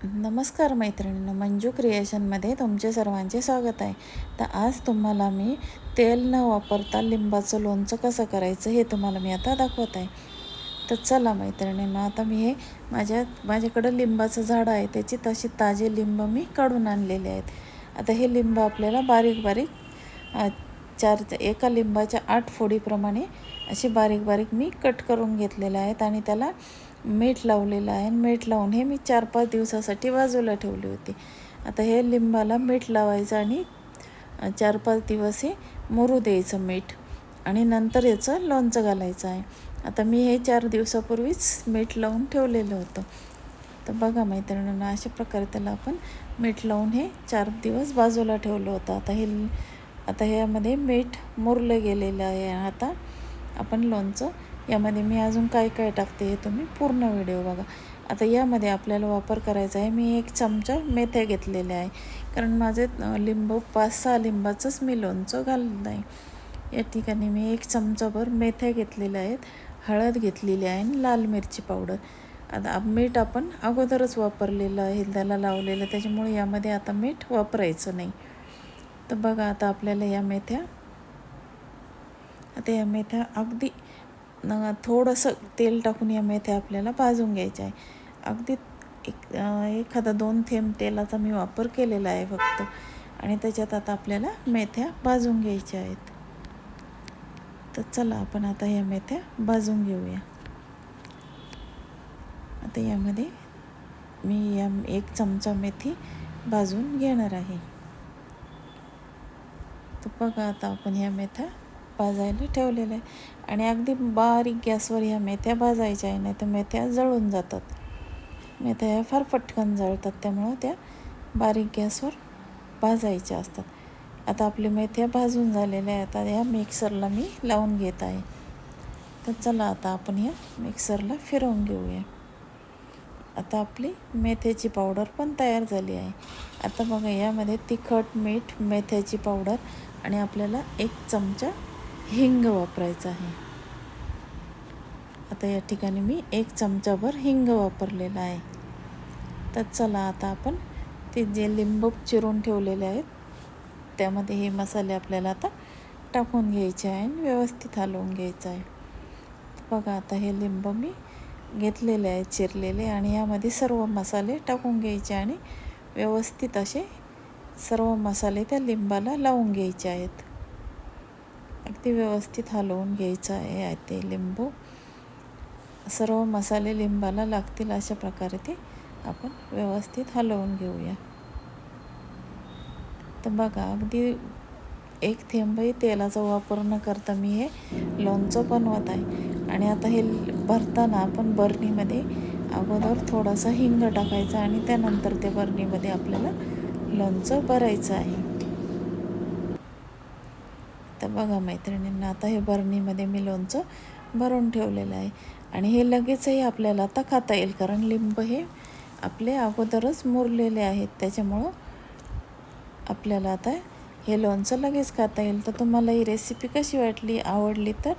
नमस्कार मैत्रिणींनो, मंजू क्रिएशनमध्ये तुमचे सर्वांचे स्वागत आहे. तर आज तुम्हाला मी तेल न वापरता लिंबाचं लोणचं कसं करायचं हे तुम्हाला मी आता दाखवत आहे. तर चला मैत्रिणींनो, आता मी हे माझ्याकडं लिंबाचं झाड आहे, त्याची तशी ताजे लिंब मी काढून आणलेले आहेत. आता हे लिंब आपल्याला बारीक बारीक एका लिंबाच्या 8 फोडीप्रमाणे असे बारीक बारीक मी कट करून घेतलेले आहेत आणि त्याला मीठ लावलेलं आहे. मीठ लावून हे मी 4-5 दिवसासाठी बाजूला ठेवली होती. आता हे लिंबाला मीठ लावायचं आणि 4-5 दिवस हे मुरू द्यायचं मीठ आणि नंतर याचं लोणचं घालायचं आहे. आता मी हे 4 दिवसापूर्वीच मीठ लावून ठेवलेलं होतं. तर बघा मैत्रिणींना, अशा प्रकारे त्याला आपण मीठ लावून हे 4 दिवस बाजूला ठेवलं होतं. आता ह्यामध्ये मीठ मुरलं गेलेलं आहे. आता आपण लोणचं यामध्ये मी अजून काय काय टाकते हे तुम्ही पूर्ण व्हिडिओ बघा. आता यामध्ये आपल्याला वापर करायचा आहे, मी 1 चमचा मेथ्या घेतलेल्या आहे, कारण माझे लिंबू 5-6 लिंबाचंच मी लोणचं घाललं आहे. या ठिकाणी मी 1 चमचाभर मेथ्या घेतलेल्या आहेत, हळद घेतलेली आहे आणि लाल मिरची पावडर. आता मीठ आपण अगोदरच वापरलेलं आहे, त्याला लावलेलं, त्याच्यामुळे यामध्ये आता मीठ वापरायचं नाही. तर बघा, आता आपल्याला या मेथ्या अगदी थोडंसं तेल टाकून या मेथ्या आपल्याला भाजून घ्यायच्या आहे. अगदी एखादा 2 थेंब तेलाचा मी वापर केलेला आहे फक्त, आणि त्याच्यात आता आपल्याला मेथ्या भाजून घ्यायच्या आहेत. तर चला आपण आता या मेथ्या भाजून घेऊया. आता यामध्ये मी 1 चमचा मेथी भाजून घेणार आहे. तर बघा, आता आपण ह्या मेथ्या भाजायला ठेवलेल्या आहे आणि अगदी बारीक गॅसवर ह्या मेथ्या भाजायच्या आहे, नाही तर मेथ्या जळून जातात. मेथ्या ह्या फार पटकन जळतात, त्यामुळं त्या बारीक गॅसवर भाजायच्या असतात. आता आपल्या मेथ्या भाजून झालेल्या आहेत. आता या मिक्सरला मी लावून घेत आहे. तर चला आता आपण ह्या मिक्सरला फिरवून घेऊया. आता आपली मेथ्याची पावडर पण तयार झाली आहे. आता बघा, यामध्ये तिखट, मीठ, मेथ्याची पावडर आणि आपल्याला 1 चमचा हिंग वापरायचा आहे. आता या ठिकाणी मी 1 चमचाभर हिंग वापरलेला आहे. तर चला आता आपण ते जे लिंबू चिरून ठेवलेले आहेत त्यामध्ये हे मसाले आपल्याला आता टाकून घ्यायचे आहे आणि व्यवस्थित हलवून घ्यायचं आहे. बघा, आता हे लिंबू मी घेतलेले आहेत चिरलेले, आणि यामध्ये सर्व मसाले टाकून घ्यायचे आणि व्यवस्थित असे सर्व मसाले त्या लिंबाला लावून घ्यायचे आहेत. अगदी व्यवस्थित हलवून घ्यायचं आहे. ते लिंबू सर्व मसाले लिंबाला लागतील अशा प्रकारे ते आपण व्यवस्थित हलवून घेऊया. तर बघा, अगदी 1 थेंबही तेलाचा वापर न करता मी हे लोणचं बनवत आहे. आणि आता हे भरताना आपण बरणीमध्ये अगोदर थोडासा हिंग टाकायचा आणि त्यानंतर ते बरणीमध्ये आपल्याला लोणचं भरायचं आहे. तर बघा मैत्रिणींना, आता हे बरणीमध्ये मी लोणचं भरून ठेवलेलं आहे आणि हे लगेचही आपल्याला आता खाता येईल, कारण लिंब हे आपले अगोदरच मुरलेले आहेत, त्याच्यामुळं आपल्याला आता हे लोणचं लगेच खाता येईल. तर तुम्हाला ही रेसिपी कशी वाटली, आवडली तर